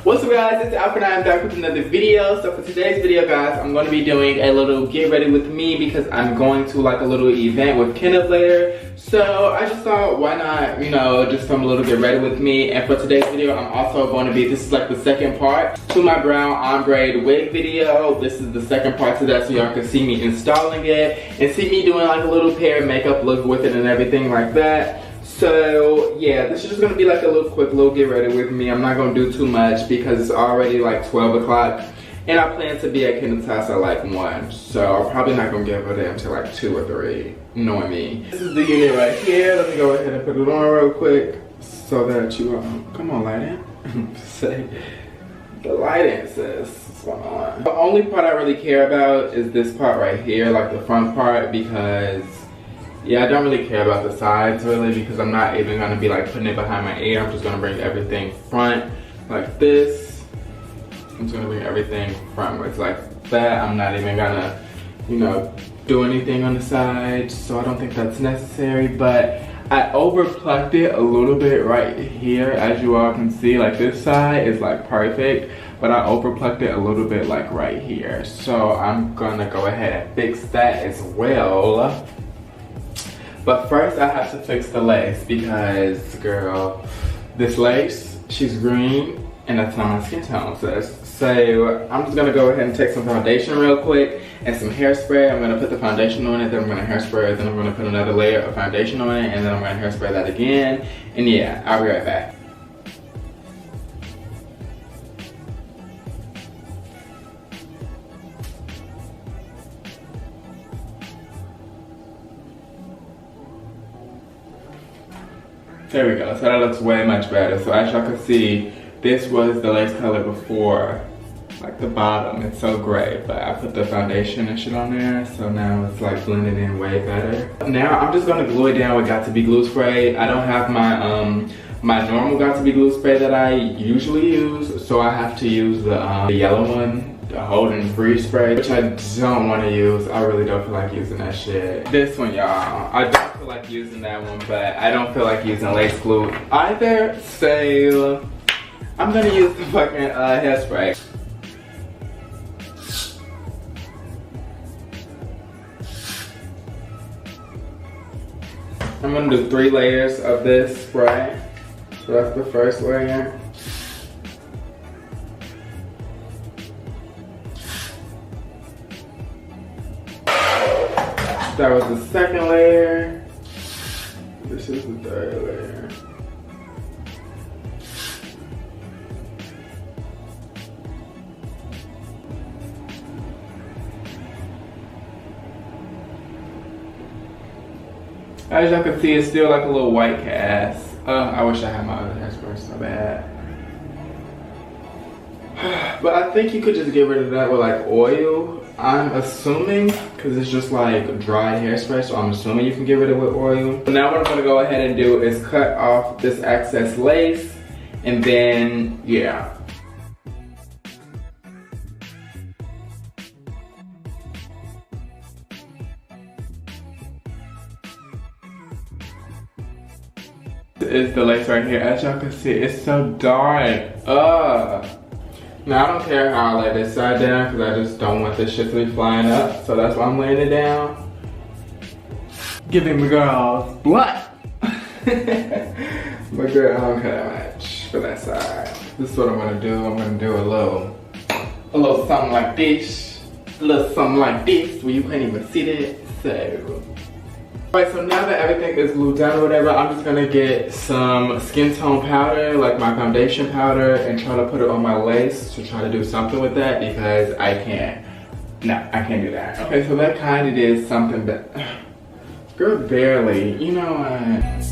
What's up guys, it's Alfred and I'm back with another video. So for today's video guys, I'm going to be doing a little get ready with me because I'm going to like a little event with Kenneth later. So I just thought why not, you know, just film a little get ready with me. And for today's video, I'm also going to be, this is like the second part to my brown ombre wig video. This is the second part to that so y'all can see me installing it and see me doing like a little pair of makeup look with it and everything like that. So yeah, this is just gonna be like a little quick little get ready with me. I'm not gonna do too much because it's already like 12 o'clock and I plan to be at Kenneth's house at like 1. So I'm probably not gonna get over there until like 2 or 3, knowing me. This is the unit right here. Let me go ahead and put it on real quick so that you, come on lighting. Say, the lighting says what's going on. The only part I really care about is this part right here, like the front part, because yeah, I don't really care about the sides really because I'm not even gonna be like putting it behind my ear. I'm just gonna bring everything front like this. I'm just gonna bring everything front where it's like that. I'm not even gonna, you know, do anything on the sides. So I don't think that's necessary, but I over plucked it a little bit right here. As you all can see, like this side is like perfect, but I over plucked it a little bit like right here. So I'm gonna go ahead and fix that as well. But first I have to fix the lace because, girl, this lace, she's green and that's not my skin tone, sis. So I'm just gonna go ahead and take some foundation real quick and some hairspray. I'm gonna put the foundation on it, then I'm gonna hairspray it, then I'm gonna put another layer of foundation on it, and then I'm gonna hairspray that again. And yeah, I'll be right back. There we go, so that looks way much better. So as y'all can see, this was the lace color before, like the bottom, it's so gray, but I put the foundation and shit on there, so now it's like blending in way better. Now I'm just gonna glue it down with Got To Be glue spray. I don't have my my normal Got To Be glue spray that I usually use, so I have to use the yellow one, the Hold and Freeze spray, which I don't want to use. I really don't feel like using that shit. This one, y'all, I don't feel like using that one, but I don't feel like using lace glue either, so I'm gonna use the fucking hairspray. I'm gonna do 3 layers of this spray. So that's the first layer. That was the second layer. This is the third layer. As y'all can see, it's still like a little white cast. I wish I had my other hairspray so bad. But I think you could just get rid of that with like oil. I'm assuming, because it's just like dried hairspray, so I'm assuming you can get rid of it with oil. So now what I'm gonna go ahead and do is cut off this excess lace, and then, yeah. This is the lace right here. As y'all can see, it's so dark. Now I don't care how I lay this side down because I just don't want this shit to be flying up. So that's why I'm laying it down. Giving my girls what? My girl, I don't care that much for that side. This is what I'm gonna do. I'm gonna do a little something like this. A little something like this where you can't even see that. So. Alright, so now that everything is glued down or whatever, I'm just gonna get some skin tone powder, like my foundation powder, and try to put it on my lace to try to do something with that because I can't. No, I can't do that. Okay, so that kind of did something, but girl, barely. You know what?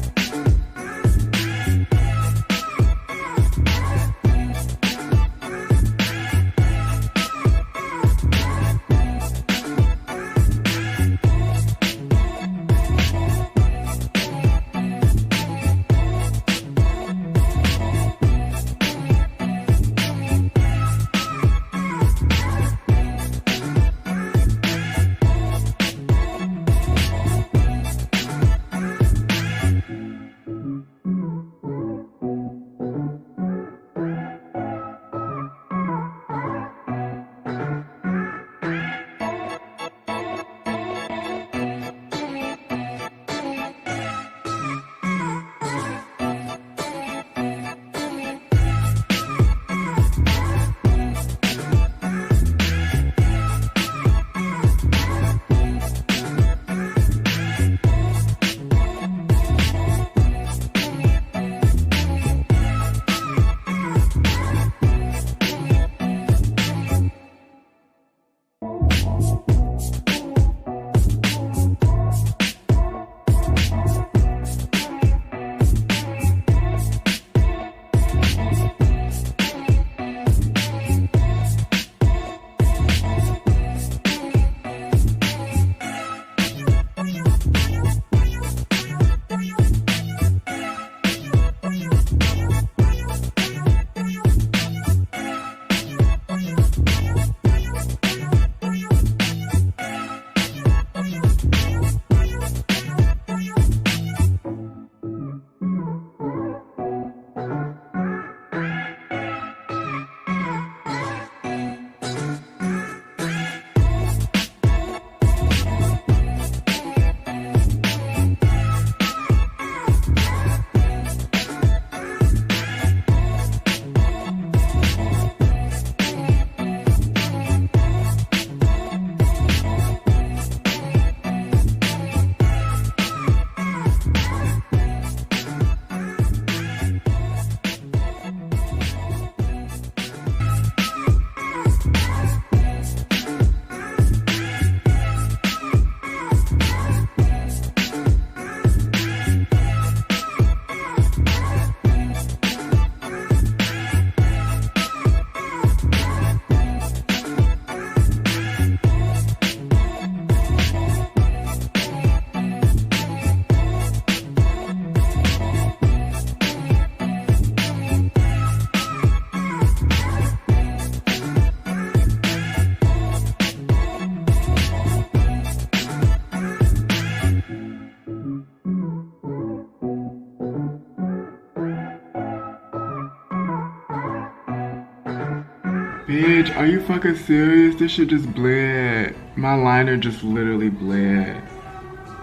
Bitch, are you fucking serious? This shit just bled. My liner just literally bled.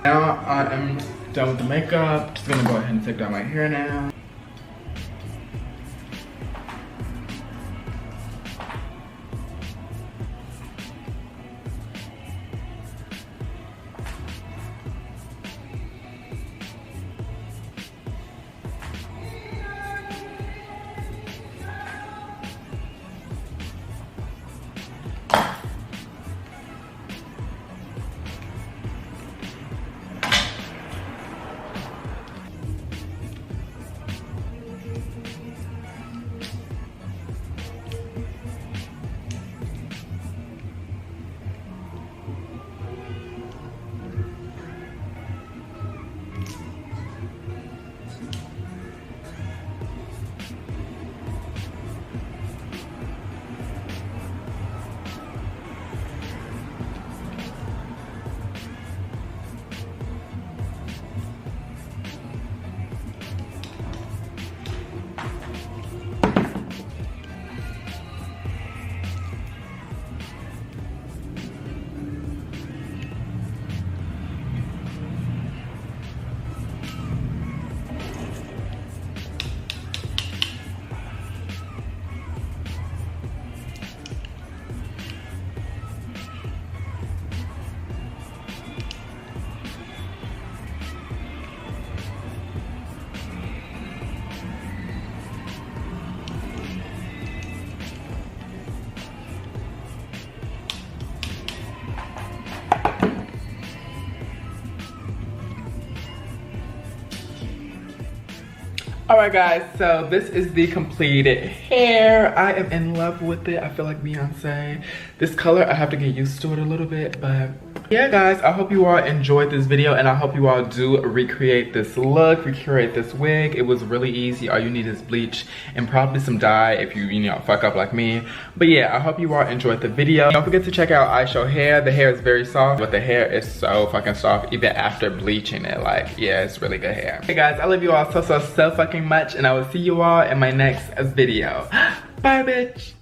Now I am done with the makeup. Just gonna go ahead and take down my hair now. Alright guys, so this is the completed hair. I am in love with it. I feel like Beyonce. This color, I have to get used to it a little bit, but yeah guys, I hope you all enjoyed this video and I hope you all do recreate this look, recreate this wig. It was really easy. All you need is bleach and probably some dye if you know, fuck up like me. But yeah, I hope you all enjoyed the video. Don't forget to check out Ishow hair. The hair is very soft, but the hair is so fucking soft even after bleaching it. Like, yeah, it's really good hair. Hey guys, I love you all so fucking much and I will see you all in my next video. Bye bitch.